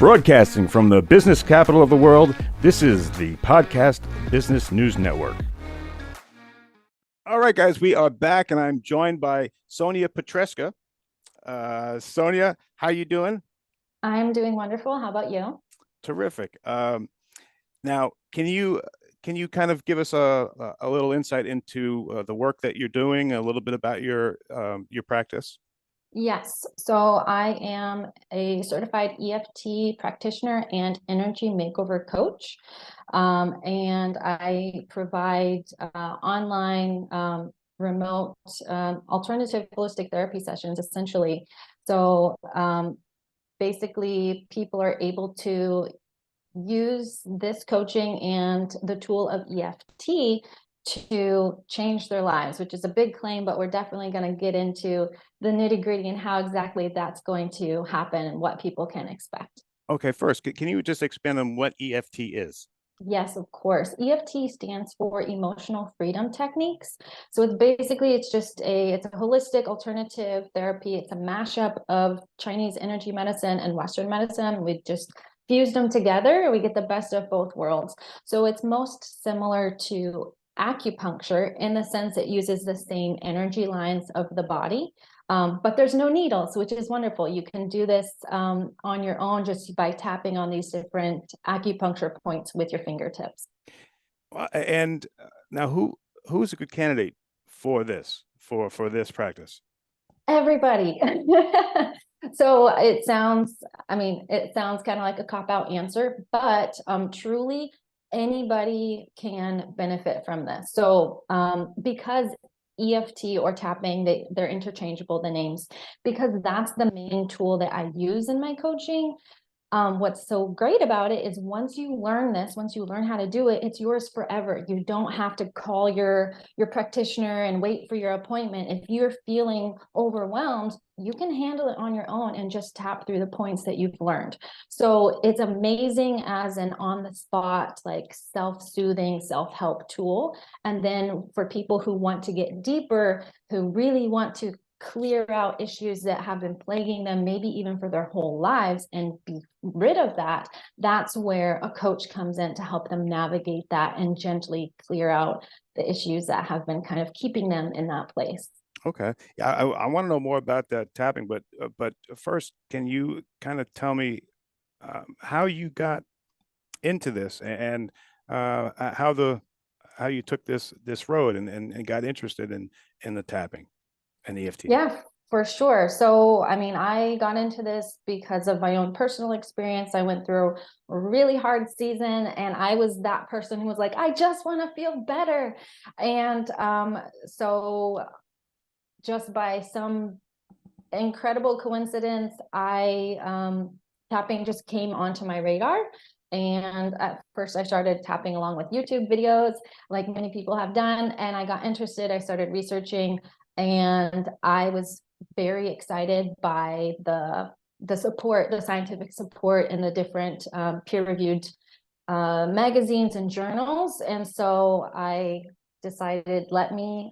Broadcasting from the business capital of the world, this is the Podcast Business News Network. All right, guys, we are back, and I'm joined by Sonia Pietruszka. Sonia, how you doing? I'm doing wonderful. How about you? Terrific. Now, can you kind of give us a little insight into the work that you're doing, a little bit about your practice? Yes. So I am a certified EFT practitioner and energy makeover coach. And I provide online, remote, alternative holistic therapy sessions, essentially. So basically, people are able to use this coaching and the tool of EFT to change their lives, which is a big claim, but we're definitely going to get into the nitty-gritty and how exactly that's going to happen and what people can expect. Okay, first, can you just expand on what EFT is? Yes, of course. EFT stands for Emotional Freedom Techniques. So it's just it's a holistic alternative therapy. It's a mashup of Chinese energy medicine and Western medicine. We just fused them together. We get the best of both worlds. So it's most similar to acupuncture in the sense it uses the same energy lines of the body. But there's no needles, which is wonderful. You can do this on your own just by tapping on these different acupuncture points with your fingertips. And now, who's a good candidate for this practice? Everybody. So it sounds kind of like a cop-out answer, but truly anybody can benefit from this. So because EFT or tapping, they're interchangeable, the names, because that's the main tool that I use in my coaching. What's so great about it is once you learn how to do it, it's yours forever. You don't have to call your practitioner and wait for your appointment. If you're feeling overwhelmed, you can handle it on your own and just tap through the points that you've learned. So it's amazing as an on-the-spot, like self-soothing, self-help tool. And then for people who want to get deeper, who really want to clear out issues that have been plaguing them, maybe even for their whole lives, and be rid of that, that's where a coach comes in to help them navigate that and gently clear out the issues that have been kind of keeping them in that place. Okay. Yeah, I want to know more about that tapping, but first, can you kind of tell me how you got into this and how you took this road and got interested in the tapping and EFT? Yeah, for sure. So, I got into this because of my own personal experience. I went through a really hard season, and I was that person who was like, I just want to feel better. And so just by some incredible coincidence, tapping just came onto my radar. And at first I started tapping along with YouTube videos, like many people have done. And I got interested. I started researching, and I was very excited by the support, the scientific support in the different peer-reviewed magazines and journals. And so I decided, let me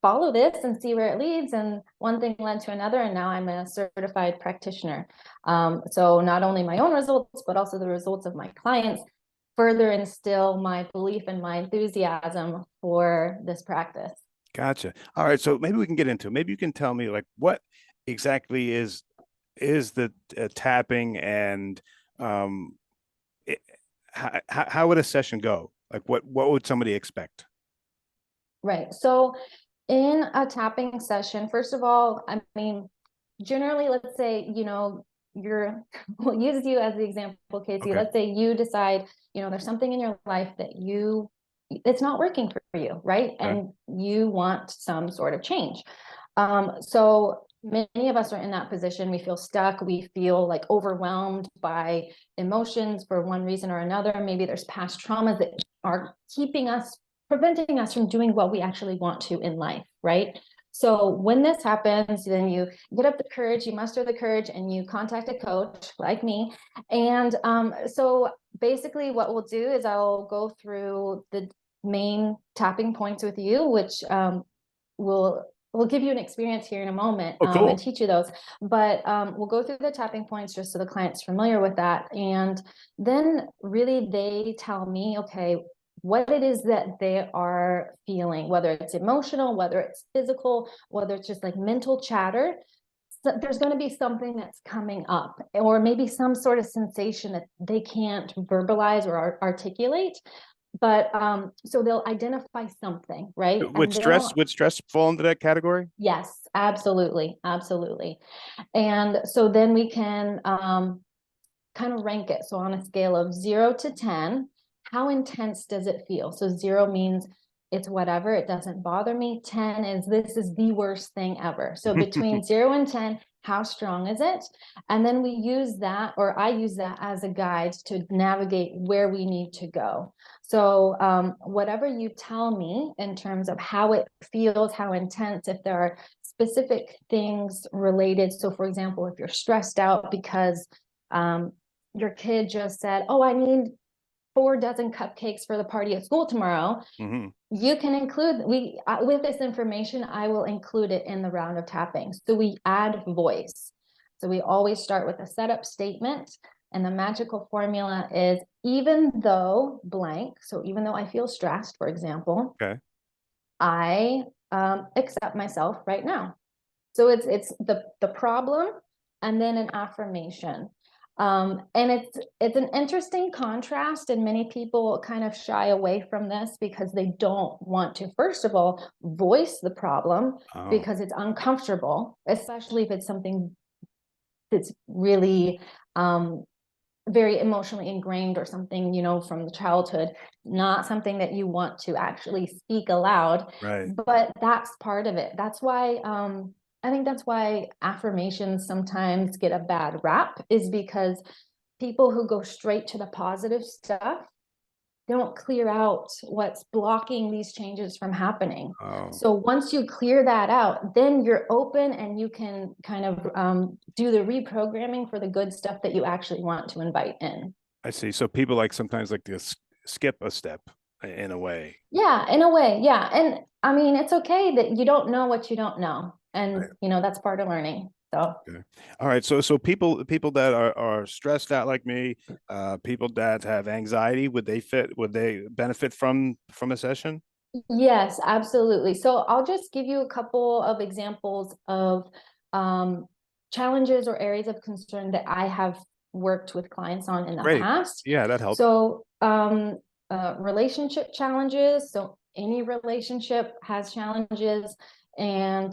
follow this and see where it leads. And one thing led to another, and now I'm a certified practitioner. So not only my own results, but also the results of my clients further instill my belief and my enthusiasm for this practice. Gotcha. All right, so maybe we can get into it. Maybe you can tell me, like, what exactly is the tapping, and how would a session go? Like, what would somebody expect? Right. So in a tapping session, first of all, generally, let's say, we'll use you as the example, Casey. Okay. Let's say you decide, there's something in your life that it's not working for you, right? Okay. And you want some sort of change. So many of us are in that position. We feel stuck. We feel like overwhelmed by emotions for one reason or another. Maybe there's past traumas that are preventing us from doing what we actually want to in life, right? So when this happens, then you get up the courage, you muster the courage, and you contact a coach like me. And so basically what we'll do is I'll go through the main tapping points with you, which will we'll give you an experience here in a moment Oh, cool. and teach you those. But we'll go through the tapping points just so the client's familiar with that. And then really they tell me, okay, what it is that they are feeling, whether it's emotional, whether it's physical, whether it's just like mental chatter. So there's going to be something that's coming up, or maybe some sort of sensation that they can't verbalize or articulate. But so they'll identify something, right? And Would stress fall into that category? yes, absolutely, absolutely. And so then we can kind of rank it. So on a scale of 0 to 10, how intense does it feel? So 0 means it's whatever, it doesn't bother me. 10 is this is the worst thing ever. So between 0 and 10, how strong is it? And then we use that, or I use that as a guide to navigate where we need to go. So whatever you tell me in terms of how it feels, how intense, if there are specific things related. So for example, if you're stressed out because your kid just said, oh, I need 4 dozen cupcakes for the party at school tomorrow. Mm-hmm. You can include, with this information, I will include it in the round of tapping. So we add voice. So we always start with a setup statement. And the magical formula is even though blank, so even though I feel stressed, for example, Okay. I accept myself right now. So it's the problem and then an affirmation. And it's an interesting contrast, and many people kind of shy away from this because they don't want to, first of all, voice the problem Oh, because it's uncomfortable, especially if it's something that's really very emotionally ingrained or something, from the childhood, not something that you want to actually speak aloud. right. But that's part of it. That's why I think that's why affirmations sometimes get a bad rap, is because people who go straight to the positive stuff don't clear out what's blocking these changes from happening. Oh, So once you clear that out, then you're open and you can kind of do the reprogramming for the good stuff that you actually want to invite in. I see. So people sometimes like to skip a step in a way. Yeah, in a way. Yeah. And I mean, it's okay that you don't know what you don't know. And, Right. that's part of learning. So Okay. All right. So people that are stressed out like me, people that have anxiety, would they benefit from a session? yes, absolutely. So I'll just give you a couple of examples of um, challenges or areas of concern that I have worked with clients on in the Great. past. Yeah, that helps. So relationship challenges. So any relationship has challenges, and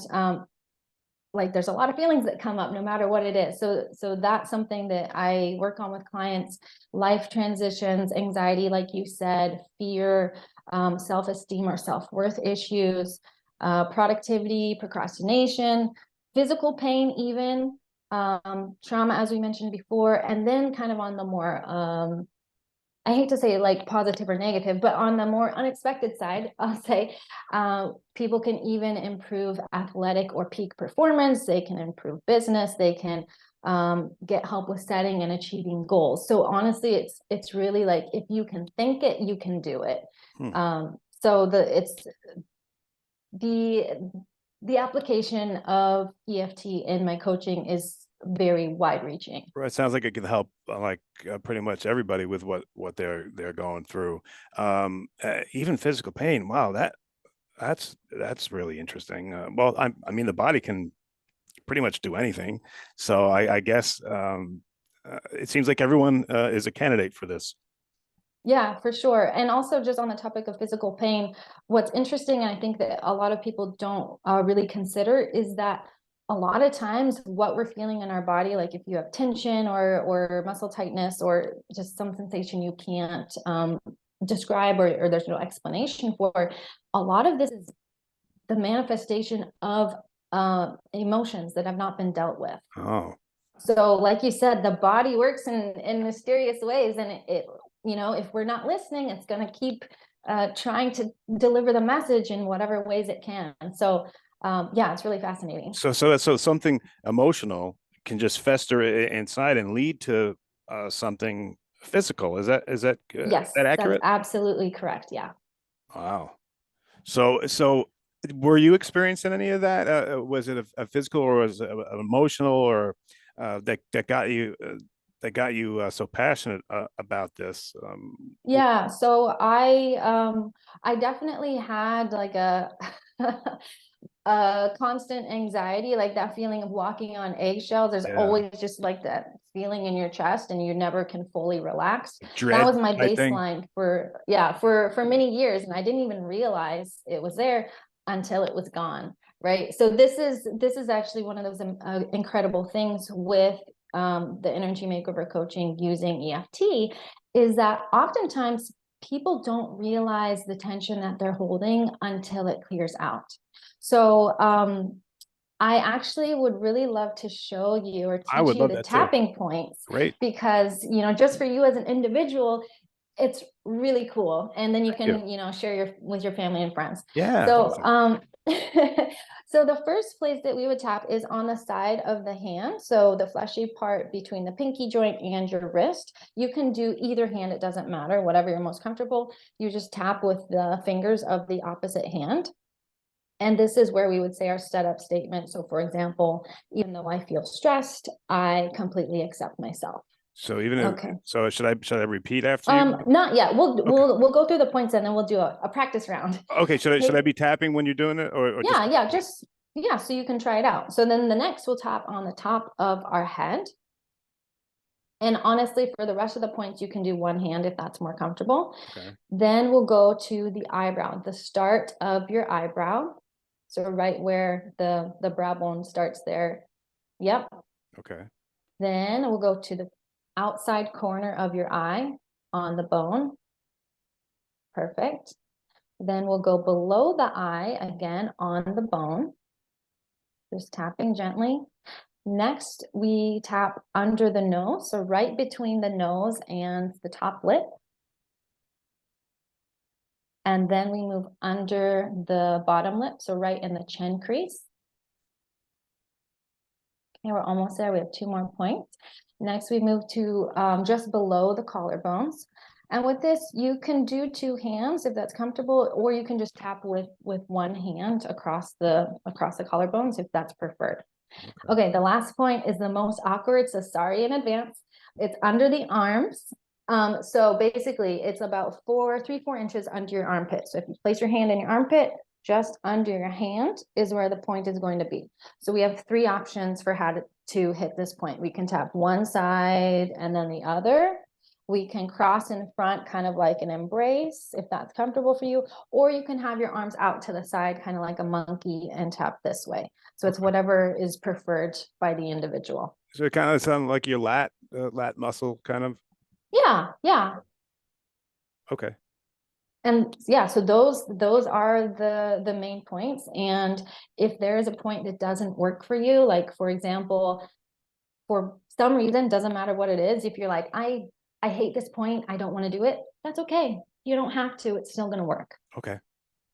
like there's a lot of feelings that come up no matter what it is. So that's something that I work on with clients. Life transitions, anxiety, like you said, fear, self-esteem or self-worth issues, productivity, procrastination, physical pain, even trauma, as we mentioned before. And then kind of on the more I hate to say like positive or negative, but on the more unexpected side, I'll say people can even improve athletic or peak performance. They can improve business. They can get help with setting and achieving goals. So honestly, it's really like if you can think it, you can do it. Hmm. So the application of EFT in my coaching is very wide reaching. Right. It sounds like it could help pretty much everybody with what they're going through. Even physical pain. Wow, that's really interesting. Well, I mean, the body can pretty much do anything. So I guess it seems like everyone is a candidate for this. Yeah, for sure. And also just on the topic of physical pain, what's interesting, and I think that a lot of people don't really consider, is that a lot of times what we're feeling in our body, like if you have tension or muscle tightness or just some sensation you can't describe or there's no explanation for, a lot of this is the manifestation of emotions that have not been dealt with. Oh, So like you said, the body works in mysterious ways, and it if we're not listening, it's going to keep trying to deliver the message in whatever ways it can. So yeah, it's really fascinating. so something emotional can just fester inside and lead to something physical. Is Yes, that that's accurate? absolutely correct. Yeah. Wow. So Were you experiencing any of that? Was it a physical or was it emotional or that got you so passionate about this? Yeah, so I definitely had like a a constant anxiety, like that feeling of walking on eggshells. There's Yeah, always just like that feeling in your chest and you never can fully relax. That dread was my type thing. baseline for, yeah, for many years, and I didn't even realize it was there until it was gone, right? So this is actually one of those incredible things with the energy makeover coaching using EFT, is that oftentimes people don't realize the tension that they're holding until it clears out. So I actually would really love to show you or I teach would you love the that too. tapping points, Great. because, just for you as an individual, it's really cool. And then you Thank you. can, share with your family and friends. Yeah, So, awesome. so the first place that we would tap is on the side of the hand. So the fleshy part between the pinky joint and your wrist. You can do either hand, it doesn't matter, whatever you're most comfortable. You just tap with the fingers of the opposite hand. And this is where we would say our setup statement. So for example, even though I feel stressed, I completely accept myself. So even if Okay. so, should I repeat after you? Not yet. We'll Okay. we'll go through the points and then we'll do a practice round. Okay. Should I Take, be tapping when you're doing it, or just? yeah, just yeah, so you can try it out. So then the next we'll tap on the top of our head. And honestly, for the rest of the points, you can do one hand if that's more comfortable. Okay. Then we'll go to the eyebrow, the start of your eyebrow. So right where the brow bone starts there. Yep. Okay. Then we'll go to the outside corner of your eye on the bone. Perfect. Then we'll go below the eye again on the bone. Just tapping gently. Next, we tap under the nose, so right between the nose and the top lip. And then we move under the bottom lip, so right in the chin crease. Okay, we're almost there. We have 2 more points. Next, we move to just below the collarbones. And with this, you can do 2 hands if that's comfortable, or you can just tap with one hand across the collarbones if that's preferred. Okay, the last point is the most awkward, so sorry in advance. It's under the arms. So basically, it's about 3-4 inches under your armpit. So if you place your hand in your armpit, just under your hand is where the point is going to be. So we have 3 options for how to hit this point. We can tap one side and then the other. We can cross in front, kind of like an embrace, if that's comfortable for you, or you can have your arms out to the side, kind of like a monkey, and tap this way. So it's Okay. whatever is preferred by the individual. So it kind of sounds like your lat muscle kind of. Yeah, yeah. Okay. And yeah, so those are the main points. And if there is a point that doesn't work for you, like for example, for some reason, doesn't matter what it is, if you're like, I hate this point, I don't want to do it, that's okay. You don't have to, it's still going to work. Okay.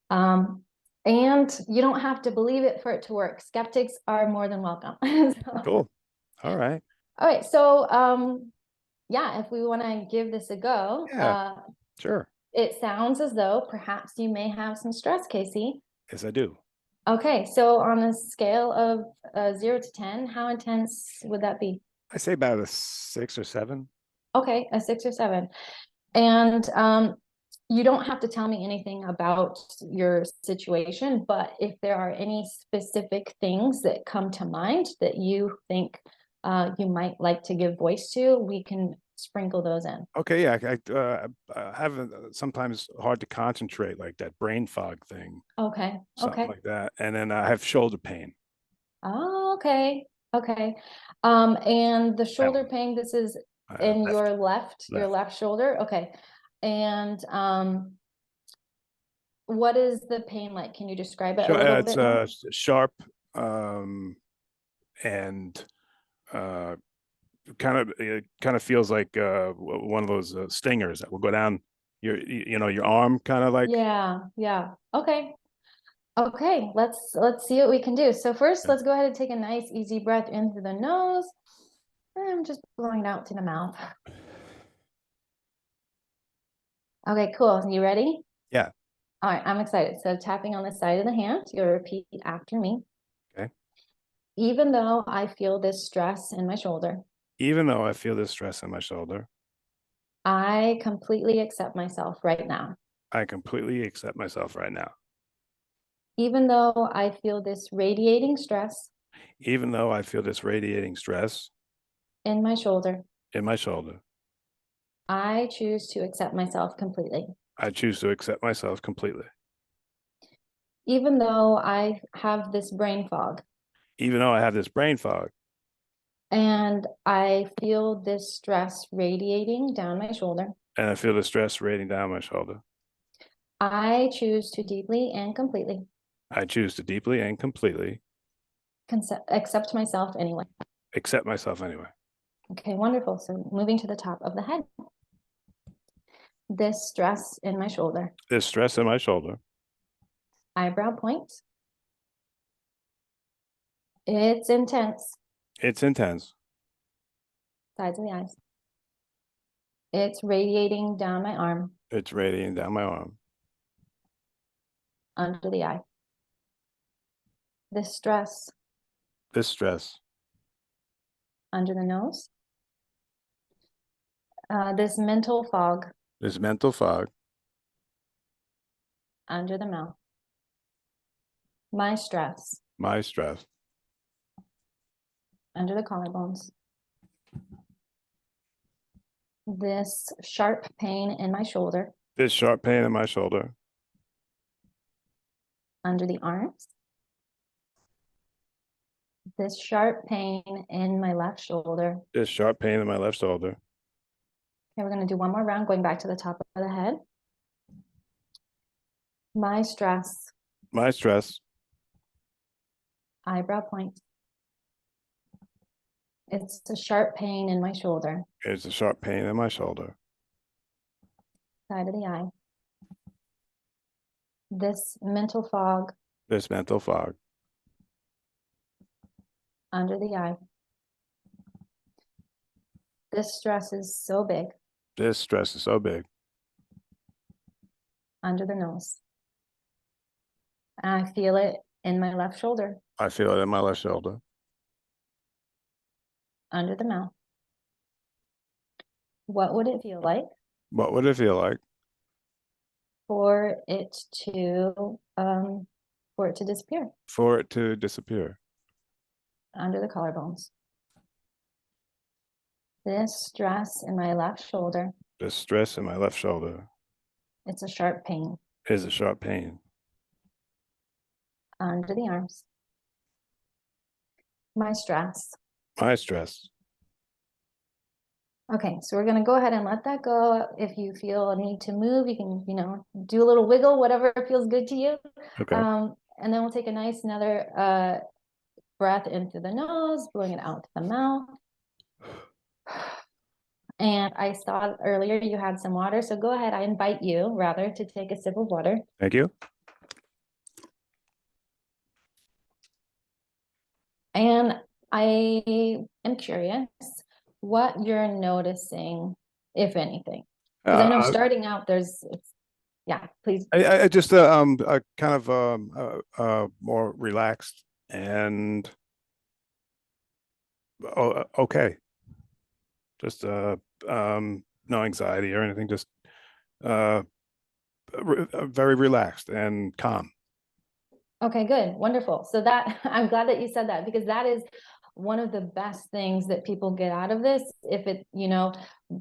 And you don't have to believe it for it to work. Skeptics are more than welcome. Cool. All right. All right, so yeah, if we want to give this a go, Yeah. Sure. it sounds as though perhaps you may have some stress, Casey. Yes, I do. Okay, so on a scale of 0 to 10, how intense would that be? I say about a 6 or 7. Okay, a 6 or 7. And you don't have to tell me anything about your situation, but if there are any specific things that come to mind that you think you might like to give voice to, we can sprinkle those in. Okay. Yeah. I have sometimes hard to concentrate, like that brain fog thing, Okay, something okay. like that. And then I have shoulder pain. Oh, okay, okay. And the That shoulder one. pain, this is in Left. your Left. left shoulder. Okay. And what is the pain like? Can you describe it a So little it's bit more? sharp, and uh, kind of feels like one of those stingers that will go down your arm, kind of like. Yeah, yeah. Okay. Okay, let's see what we can do. So first, let's go ahead and take a nice easy breath in through the nose. And I'm just blowing it out to the mouth. Okay, cool. You ready? Yeah. All right, I'm excited. So tapping on the side of the hand, you'll repeat after me. Okay. Even though I feel this stress in my shoulder, Even though I feel this stress in my shoulder, I completely accept myself right now. I completely accept myself right now. Even though I feel this radiating stress Even though I feel this radiating stress in my shoulder, in my shoulder, I choose to accept myself completely. I choose to accept myself completely. Even though I have this brain fog Even though I have this brain fog and I feel this stress radiating down my shoulder, and I feel the stress radiating down my shoulder, I choose to deeply and completely I choose to deeply and completely accept myself anyway. accept myself anyway. Okay, wonderful. So moving to the top of the head. This stress in my shoulder, This stress in my shoulder, eyebrow point. It's intense, it's intense. sides of the eyes. It's radiating down my arm, It's radiating down my arm. under the eye. This stress This stress, under the nose. This mental fog this mental fog, under the mouth. My stress my stress, under the collarbones. This sharp pain in my shoulder, this sharp pain in my shoulder, under the arms. This sharp pain in my left shoulder. this sharp pain in my left shoulder. Okay, we're going to do one more round, going back to the top of the head. My stress, My stress, eyebrow point. It's a sharp pain in my shoulder, it's a sharp pain in my shoulder. side of the eye. This mental fog This mental fog, under the eye. This stress is so big, this stress is so big. under the nose. I feel it in my left shoulder, I feel it in my left shoulder, under the mouth. What would it feel like what would it feel like for it to disappear? for it to disappear? Under the collarbones. This stress in my left shoulder, This stress in my left shoulder it's a sharp pain, is a sharp pain. under the arms. My stress. My stress. Okay, so we're going to go ahead and let that go. If you feel a need to move, you can, do a little wiggle, whatever feels good to you. Okay. And then we'll take a nice another breath in through the nose, blowing it out to the mouth. And I saw earlier you had some water, so go ahead. I invite you rather to take a sip of water. Thank you. And I am curious what you're noticing, if anything. Because I know starting out, yeah, please. I just kind of more relaxed and okay. Just no anxiety or anything, just very relaxed and calm. Okay, good, wonderful. So that I'm glad that you said that, because that is one of the best things that people get out of this. If it,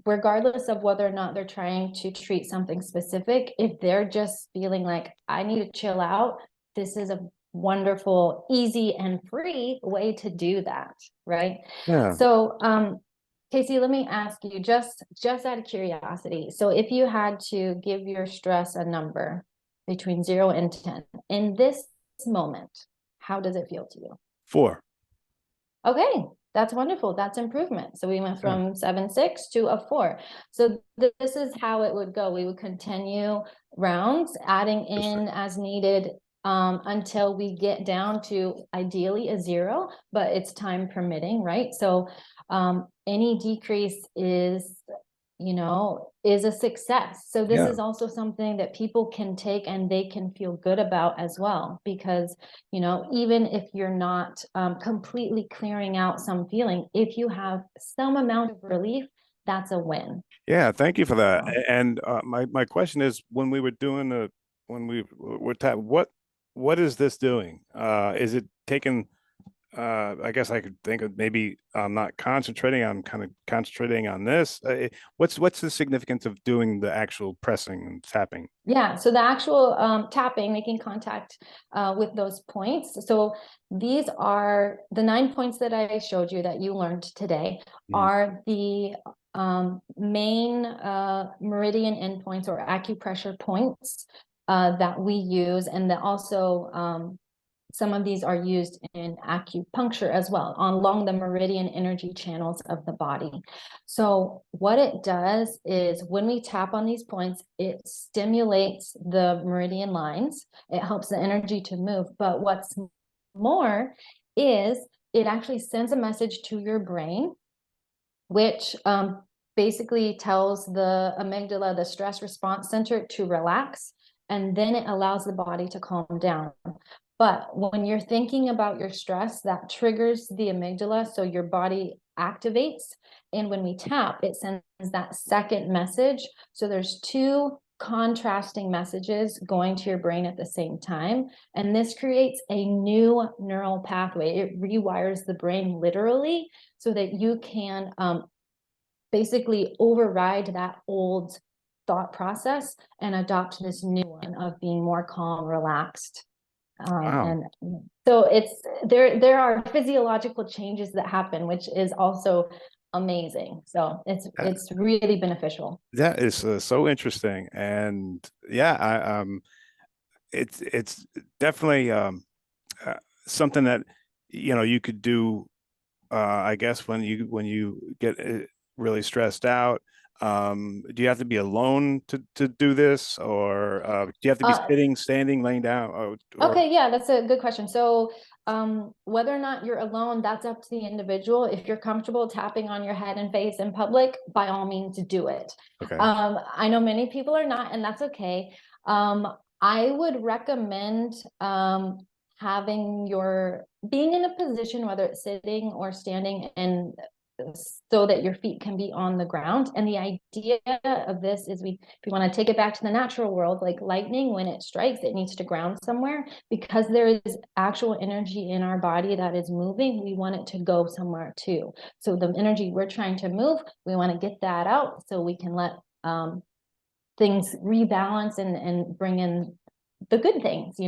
regardless of whether or not they're trying to treat something specific, if they're just feeling like I need to chill out, this is a wonderful, easy and free way to do that, right? Yeah. So Casey, let me ask you, just out of curiosity, so if you had to give your stress a number between 0 and 10 in this moment, how does it feel to you? 4. Okay, that's wonderful. That's improvement. So we went from 7.6 to a 4. So this is how it would go. We would continue rounds, adding in as needed until we get down to ideally a 0, but it's time permitting, right? So any decrease is is a success. So this Yeah. is also something that people can take and they can feel good about as well, because, even if you're not completely clearing out some feeling, if you have some amount of relief, that's a win. Yeah, thank you for that. So, And my question is, when we were doing when we were what is this doing? Is it taking? I guess I could think of maybe I'm not concentrating. I'm kind of concentrating on this. What's the significance of doing the actual pressing and tapping? yeah, so the actual tapping, making contact with those points. So these are the 9 points that I showed you that you learned today, Mhm. are the main meridian endpoints or acupressure points that we use, and that also some of these are used in acupuncture as well, along the meridian energy channels of the body. So what it does is when we tap on these points, it stimulates the meridian lines. It helps the energy to move. But what's more is it actually sends a message to your brain, which basically tells the amygdala, the stress response center, to relax. And then it allows the body to calm down. But when you're thinking about your stress, that triggers the amygdala, so your body activates. And when we tap, it sends that second message. So there's two contrasting messages going to your brain at the same time. And this creates a new neural pathway. It rewires the brain literally, so that you can basically override that old thought process and adopt this new one of being more calm, relaxed. Wow. And so there are physiological changes that happen, which is also amazing. So That, it's really beneficial. that is so interesting. And yeah, it's definitely uh, something that you could do. I guess when you get really stressed out, do you have to be alone to do this, or do you have to be Uh, sitting, standing, laying down, or Okay, yeah, that's a good question. So, whether or not you're alone, that's up to the individual. If you're comfortable tapping on your head and face in public, by all means do it. okay, I know many people are not, and that's okay. I would recommend having being in a position, whether it's sitting or standing, and so that your feet can be on the ground. And the idea of this is, if you want to take it back to the natural world, like lightning, when it strikes, it needs to ground somewhere, because there is actual energy in our body that is moving. We want it to go somewhere too. So the energy we're trying to move, we want to get that out so we can let things rebalance and bring in the good things.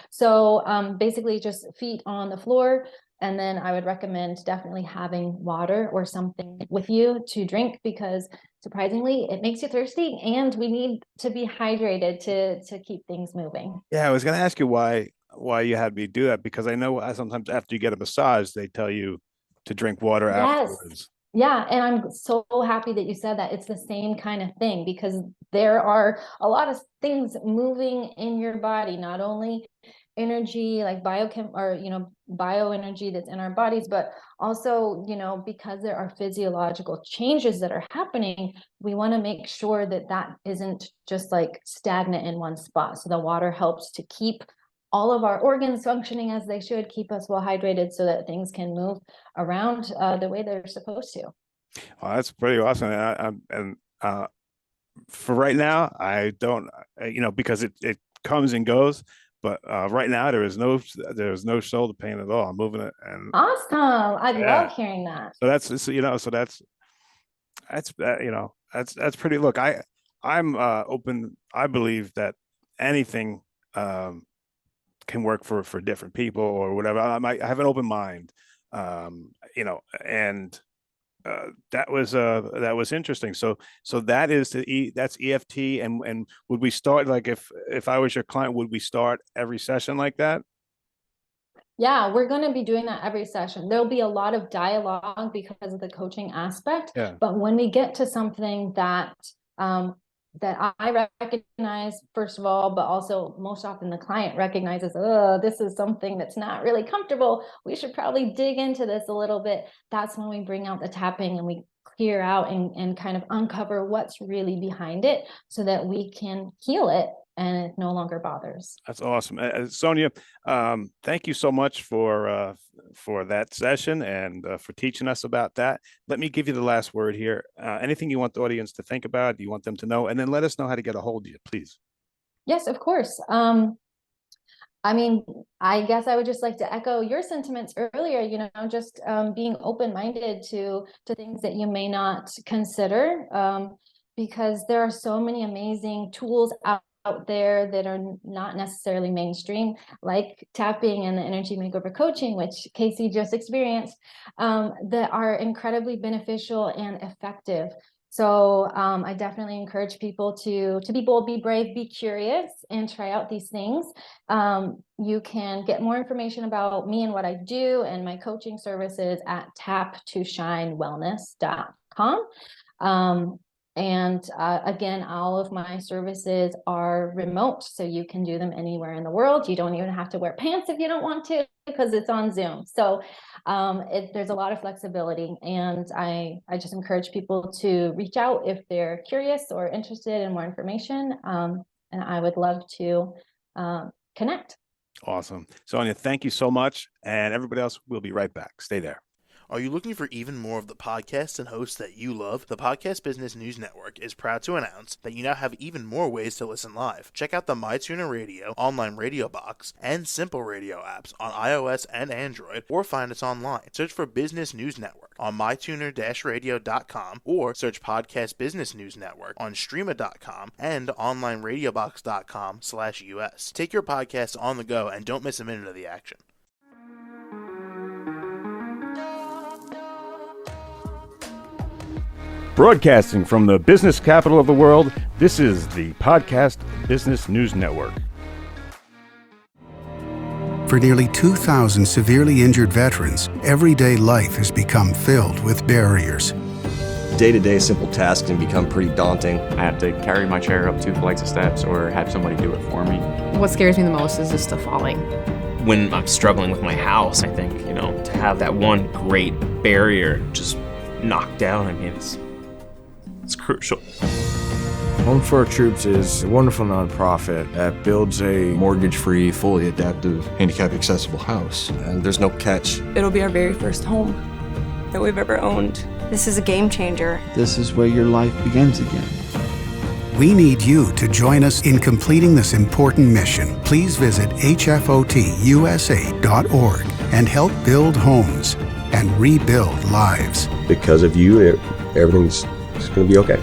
So basically just feet on the floor. And then I would recommend definitely having water or something with you to drink, because surprisingly, it makes you thirsty, and we need to be hydrated to keep things moving. yeah. I was going to ask you why you had me do that, because I know sometimes after you get a massage, they tell you to drink water Yes. afterwards. Yeah, and I'm so happy that you said that. It's the same kind of thing, because there are a lot of things moving in your body, not only energy like biochem or bioenergy that's in our bodies, but also because there are physiological changes that are happening, we want to make sure that that isn't just like stagnant in one spot. So the water helps to keep all of our organs functioning as they should, keep us well hydrated, so that things can move around the way they're supposed to. Oh, that's pretty awesome. And for right now, I don't, because it comes and goes. But right now, there's no shoulder pain at all. I'm moving it, and Awesome. I yeah. love hearing that. So that's pretty. Look, I'm open. I believe that anything can work for different people or whatever. I have an open mind, and that was interesting. So that's EFT, and would we start, like, if I was your client, would we start every session like that? Yeah, we're going to be doing that every session. There'll be a lot of dialogue because of the coaching aspect. Yeah. But when we get to something that that I recognize, first of all, but also most often the client recognizes, this is something that's not really comfortable. We should probably dig into this a little bit. That's when we bring out the tapping and we clear out and kind of uncover what's really behind it so that we can heal it and it no longer bothers. That's awesome. Sonia, thank you so much for that session and for teaching us about that. Let me give you the last word here. Anything you want the audience to think about, do you want them to know? And then let us know how to get a hold of you, please. Yes, of course. I mean, I guess I would just like to echo your sentiments earlier, just being open-minded to things that you may not consider, because there are so many amazing tools out there that are not necessarily mainstream, like tapping and the energy makeover coaching, which Casey just experienced, that are incredibly beneficial and effective. So I definitely encourage people to be bold, be brave, be curious, and try out these things. You can get more information about me and what I do and my coaching services at taptoshinewellness.com. Again, all of my services are remote, so you can do them anywhere in the world. You don't even have to wear pants if you don't want to, because it's on Zoom. So there's a lot of flexibility, and I just encourage people to reach out if they're curious or interested in more information. And I would love to connect. Awesome. Sonia, thank you so much. And everybody else, we'll be right back. Stay there. Are you looking for even more of the podcasts and hosts that you love? The Podcast Business News Network is proud to announce that you now have even more ways to listen live. Check out the MyTuner Radio, online radio box, and Simple Radio apps on iOS and Android, or find us online. Search for Business News Network on mytuner-radio.com, or search Podcast Business News Network on streama.com and onlineradiobox.com/US. Take your podcast on the go and don't miss a minute of the action. Broadcasting from the business capital of the world, this is the Podcast Business News Network. For nearly 2,000 severely injured veterans, everyday life has become filled with barriers. Day-to-day simple tasks can become pretty daunting. I have to carry my chair up 2 flights of steps or have somebody do it for me. What scares me the most is just the falling. When I'm struggling with my house, I think, to have that one great barrier just knocked down, it's crucial. Home for Our Troops is a wonderful nonprofit that builds a mortgage-free, fully adaptive, handicap-accessible house. And there's no catch. It'll be our very first home that we've ever owned. This is a game changer. This is where your life begins again. We need you to join us in completing this important mission. Please visit hfotusa.org and help build homes and rebuild lives. Because of you, everything's going to be okay.